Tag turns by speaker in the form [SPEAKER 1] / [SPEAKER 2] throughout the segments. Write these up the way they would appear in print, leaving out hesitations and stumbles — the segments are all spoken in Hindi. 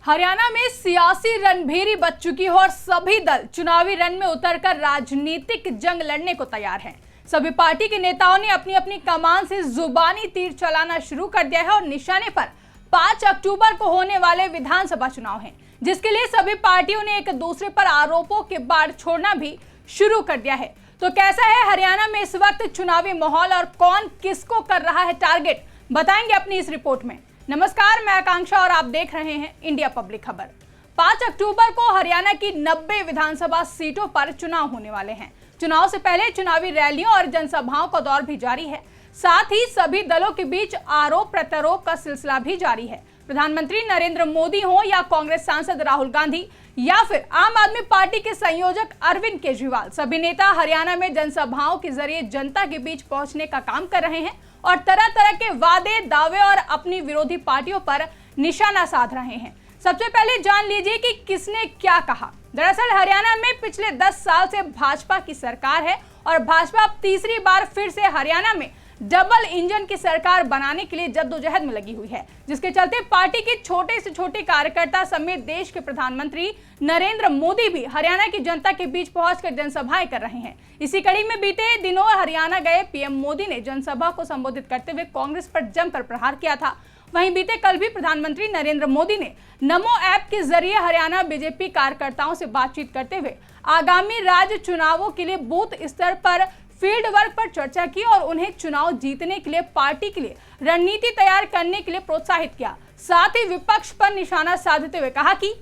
[SPEAKER 1] हरियाणा में सियासी रणभेरी बच चुकी है और सभी दल चुनावी रण में उतरकर राजनीतिक जंग लड़ने को तैयार हैं। सभी पार्टी के नेताओं ने अपनी अपनी कमान से जुबानी तीर चलाना शुरू कर दिया है और निशाने पर 5 अक्टूबर को होने वाले विधानसभा चुनाव हैं, जिसके लिए सभी पार्टियों ने एक दूसरे पर आरोपों के बाढ़ छोड़ना भी शुरू कर दिया है। तो कैसा है हरियाणा में इस वक्त चुनावी माहौल और कौन किसको कर रहा है टारगेट, बताएंगे अपनी इस रिपोर्ट में। नमस्कार, मैं आकांक्षा और आप देख रहे हैं इंडिया पब्लिक खबर। 5 अक्टूबर को हरियाणा की 90 विधानसभा सीटों पर चुनाव होने वाले हैं। चुनाव से पहले चुनावी रैलियों और जनसभाओं का दौर भी जारी है। साथ ही सभी दलों के बीच आरोप प्रत्यारोप का सिलसिला भी जारी है। प्रधानमंत्री नरेंद्र मोदी हो या कांग्रेस सांसद राहुल गांधी या फिर आम आदमी पार्टी के संयोजक अरविंद केजरीवाल, सभी नेता हरियाणा में जनसभाओं के जरिए जनता के बीच पहुंचने का काम कर रहे हैं और तरह तरह के वादे, दावे और अपनी विरोधी पार्टियों पर निशाना साध रहे हैं। सबसे पहले जान लीजिए कि किसने क्या कहा। दरअसल हरियाणा में पिछले 10 साल से भाजपा की सरकार है और भाजपा अब तीसरी बार फिर से हरियाणा में डबल इंजन की सरकार बनाने के लिए जद्दोजहद में लगी हुई है, जिसके चलते पार्टी के छोटे से छोटे कार्यकर्ता समेत देश के प्रधानमंत्री नरेंद्र मोदी भी हरियाणा की जनता के बीच पहुंचकर जनसभाएं कर रहे हैं। इसी कड़ी में बीते दिनों हरियाणा गए पीएम मोदी ने जनसभा को संबोधित करते हुए कांग्रेस पर जमकर प्रहार किया था। वहीं बीते कल भी प्रधानमंत्री नरेंद्र मोदी ने नमो ऐप के जरिए हरियाणा बीजेपी कार्यकर्ताओं से बातचीत करते हुए आगामी राज्य चुनावों के लिए बूथ स्तर पर फील्ड वर्क पर चर्चा की और उन्हें चुनाव जीतने के लिए पार्टी के लिए रणनीति तैयार करने के लिए प्रोत्साहित किया। साथ ही विपक्ष पर निशाना साधते हुए कहा कि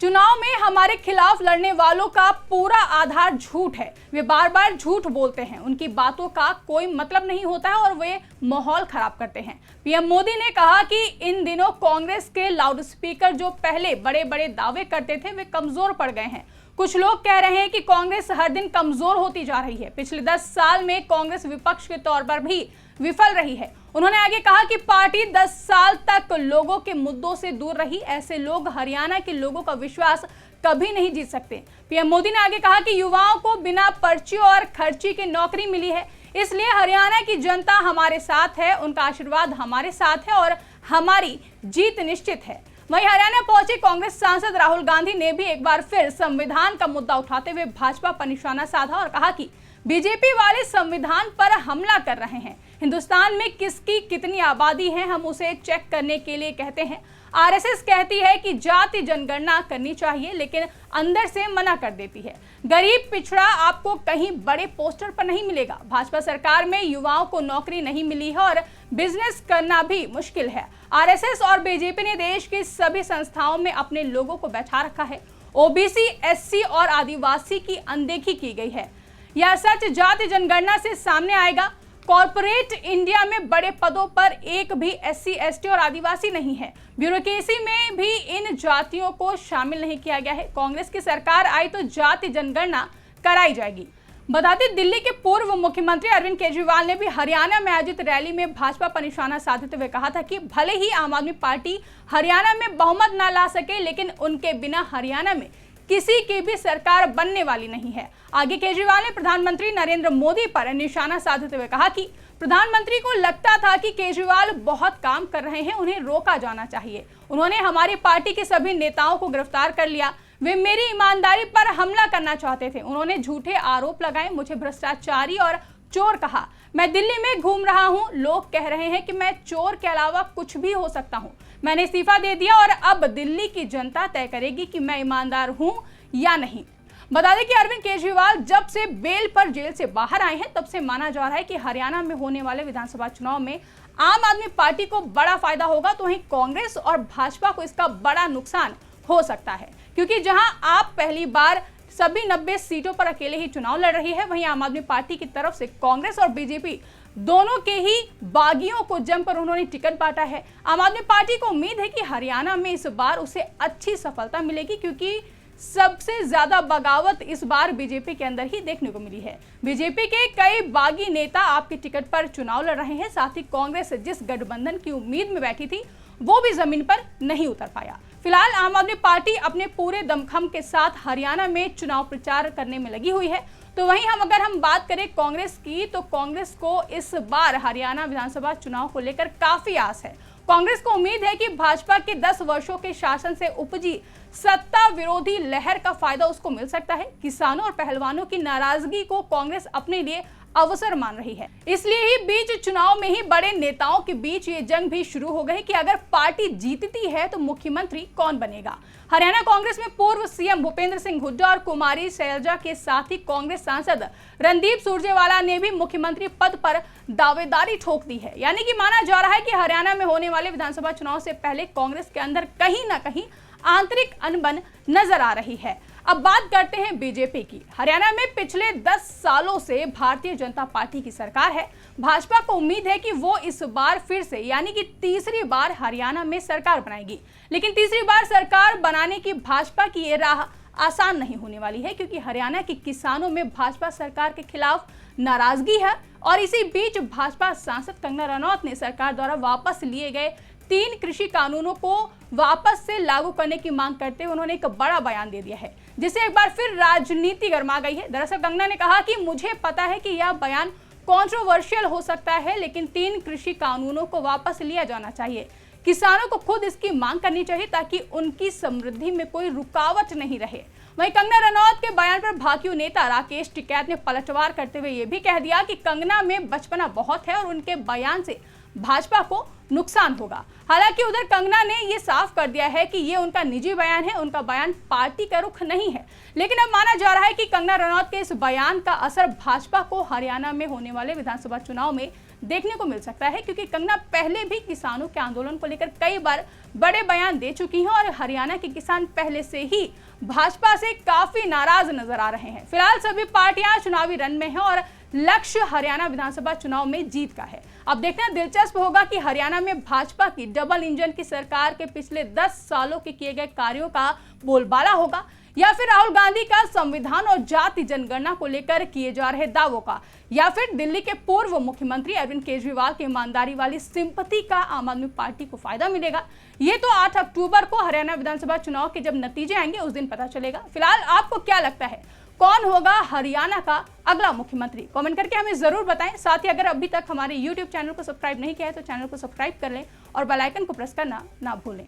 [SPEAKER 1] चुनाव में हमारे खिलाफ लड़ने वालों का पूरा आधार झूठ है। वे बार बार झूठ बोलते हैं, उनकी बातों का कोई मतलब नहीं होता है और वे माहौल खराब करते हैं। पीएम मोदी ने कहा कि इन दिनों कांग्रेस के लाउडस्पीकर जो पहले बड़े बड़े दावे करते थे वे कमजोर पड़ गए हैं। कुछ लोग कह रहे हैं कि कांग्रेस हर दिन कमजोर होती जा रही है। पिछले 10 साल में कांग्रेस विपक्ष के तौर पर भी विफल रही है। उन्होंने आगे कहा कि पार्टी 10 साल तक लोगों के मुद्दों से दूर रही। ऐसे लोग हरियाणा के लोगों का विश्वास कभी नहीं जीत सकते। पीएम मोदी ने आगे कहा कि युवाओं को बिना पर्ची और खर्ची की नौकरी मिली है, इसलिए हरियाणा की जनता हमारे साथ है, उनका आशीर्वाद हमारे साथ है और हमारी जीत निश्चित है। वहीं हरियाणा पहुंचे कांग्रेस सांसद राहुल गांधी ने भी एक बार फिर संविधान का मुद्दा उठाते हुए भाजपा पर निशाना साधा और कहा कि बीजेपी वाले संविधान पर हमला कर रहे हैं। हिंदुस्तान में किसकी कितनी आबादी है हम उसे चेक करने के लिए कहते हैं। आरएसएस कहती है कि जाति जनगणना करनी चाहिए, लेकिन अंदर से मना कर देती है। गरीब पिछड़ा आपको कहीं बड़े पोस्टर पर नहीं मिलेगा। भाजपा सरकार में युवाओं को नौकरी नहीं मिली है और बिजनेस करना भी मुश्किल है। आरएसएस और बीजेपी ने देश की सभी संस्थाओं में अपने लोगों को बैठा रखा है। ओबीसी, एससी और आदिवासी की अनदेखी की गई है। यह सच जाति जनगणना से सामने आएगा। कॉर्पोरेट इंडिया में बड़े पदों पर एक भी एससी, एसटी और आदिवासी नहीं है। ब्यूरोक्रेसी में भी इन जातियों को शामिल नहीं किया गया है। कांग्रेस की सरकार आई तो जाति जनगणना कराई जाएगी। बताते दिल्ली के पूर्व मुख्यमंत्री अरविंद केजरीवाल ने भी हरियाणा में आयोजित रैली में भाजपा पर निशाना साधते हुए कहा था कि भले ही आम आदमी पार्टी हरियाणा में बहुमत न ला सके, लेकिन उनके बिना हरियाणा में किसी की भी सरकार बनने वाली नहीं है। आगे केजरीवाल ने प्रधानमंत्री नरेंद्र मोदी पर निशाना साधते हुए कहा कि प्रधानमंत्री को लगता था कि केजरीवाल बहुत काम कर रहे हैं, उन्हें रोका जाना चाहिए। उन्होंने हमारी पार्टी के सभी नेताओं को गिरफ्तार कर लिया। वे मेरी ईमानदारी पर हमला करना चाहते थे। उन्होंने झूठे आरोप लगाए, मुझे भ्रष्टाचारी और चोर कहा। मैं दिल्ली में घूम रहा हूं, लोग कह रहे हैं कि मैं चोर के अलावा कुछ भी हो सकता हूं। मैंने इस्तीफा दे दिया और अब दिल्ली की जनता तय करेगी कि मैं ईमानदार हूं या नहीं। बता दें कि अरविंद केजरीवाल जब से बेल पर जेल से बाहर आए हैं, तब से माना जा रहा है कि हरियाणा में होने वाले विधानसभा चुनाव में आम आदमी पार्टी को बड़ा फायदा होगा, तो वहीं कांग्रेस और भाजपा को इसका बड़ा नुकसान हो सकता है। क्योंकि जहां आप पहली बार सभी 90 सीटों पर अकेले ही चुनाव लड़ रही है, वहीं आम आदमी पार्टी की तरफ से कांग्रेस और बीजेपी दोनों के ही बागियों को जमकर उन्होंने टिकट बांटा है। आम आदमी पार्टी को उम्मीद है कि हरियाणा में इस बार उसे अच्छी सफलता मिलेगी, क्योंकि सबसे ज्यादा बगावत इस बार बीजेपी के अंदर ही देखने को मिली है। बीजेपी के कई बागी नेता आपके टिकट पर चुनाव लड़ रहे हैं। साथ ही कांग्रेस जिस गठबंधन की उम्मीद में बैठी थी, वो भी जमीन पर नहीं उतर पाया। फिलहाल आम आदमी पार्टी अपने पूरे दमखम के साथ हरियाणा में चुनाव प्रचार करने में लगी हुई है। तो वहीं अगर हम बात करें कांग्रेस की, तो कांग्रेस को इस बार हरियाणा विधानसभा चुनाव को लेकर काफी आस है। कांग्रेस को उम्मीद है कि भाजपा के 10 वर्षों के शासन से उपजी सत्ता विरोधी लहर का फायदा उसको मिल सकता है। किसानों और पहलवानों की नाराजगी को कांग्रेस अपने लिए अवसर मान रही है। इसलिए ही बीच चुनाव में ही बड़े नेताओं के बीच ये जंग भी शुरू हो गई कि अगर पार्टी जीतती है तो मुख्यमंत्री कौन बनेगा। हरियाणा कांग्रेस में पूर्व सीएम भूपेंद्र सिंह हुड्डा और कुमारी शैलजा के साथ ही कांग्रेस सांसद रणदीप सुरजेवाला ने भी मुख्यमंत्री पद पर दावेदारी ठोक दी है। यानी कि माना जा रहा है कि हरियाणा में होने वाले विधानसभा चुनाव से पहले कांग्रेस के अंदर कहीं ना कहीं आंतरिक अनबन नजर आ रही है। अब बात करते हैं बीजेपी की। हरियाणा में पिछले 10 सालों से भारतीय जनता पार्टी की सरकार है। भाजपा को उम्मीद है कि वो इस बार फिर से यानी कि तीसरी बार हरियाणा में सरकार बनाएगी। लेकिन तीसरी बार सरकार बनाने की भाजपा की ये राह आसान नहीं होने वाली है, क्योंकि हरियाणा के किसानों में भाजपा सरकार के खिलाफ नाराजगी है। और इसी बीच भाजपा सांसद कंगना रनौत ने सरकार द्वारा वापस लिए गए 3 कृषि कानूनों को वापस से लागू करने की मांग करते हुए उन्होंने एक बड़ा बयान दे दिया है, जिससे एक बार फिर राजनीति गर्मा गई है। दरअसल कंगना ने कहा कि मुझे पता है कि यह बयान कंट्रोवर्शियल हो सकता है, लेकिन 3 कृषि कानूनों को वापस लिया जाना चाहिए। किसानों को खुद इसकी मांग करनी चाहिए ताकि उनकी समृद्धि में कोई रुकावट नहीं रहे। वहीं कंगना रनौत के बयान पर भाकियू नेता राकेश टिकैत ने पलटवार करते हुए यह भी कह दिया कि कंगना में बचपना बहुत है और उनके बयान से भाजपा को नुकसान होगा। हालांकि उधर कंगना ने यह साफ कर दिया है कि ये उनका निजी बयान है, उनका बयान पार्टी का रुख नहीं है। लेकिन अब माना जा रहा है कि कंगना रनौत के इस बयान का असर भाजपा को हरियाणा में होने वाले विधानसभा चुनाव में देखने को मिल सकता है, क्योंकि कंगना पहले भी किसानों के आंदोलन को लेकर कई बार बड़े बयान दे चुकी हैं और हरियाणा के किसान पहले से ही भाजपा से काफी नाराज नजर आ रहे हैं। फिलहाल सभी पार्टियां चुनावी रण में हैं और लक्ष्य हरियाणा विधानसभा चुनाव में जीत का है। अब देखना दिलचस्प होगा कि हरियाणा में भाजपा की डबल इंजन की सरकार के पिछले 10 सालों के किए गए कार्यों का बोलबाला होगा, या फिर राहुल गांधी का संविधान और जाति जनगणना को लेकर किए जा रहे दावों का, या फिर दिल्ली के पूर्व मुख्यमंत्री अरविंद केजरीवाल की ईमानदारी वाली सिंपैथी का आम आदमी पार्टी को फायदा मिलेगा। ये तो 8 अक्टूबर को हरियाणा विधानसभा चुनाव के जब नतीजे आएंगे उस दिन पता चलेगा। फिलहाल आपको क्या लगता है, कौन होगा हरियाणा का अगला मुख्यमंत्री? कमेंट करके हमें जरूर बताएं। साथ ही अगर अभी तक हमारे YouTube चैनल को सब्सक्राइब नहीं किया है तो चैनल को सब्सक्राइब कर लें और बेल आइकन को प्रेस करना ना भूलें।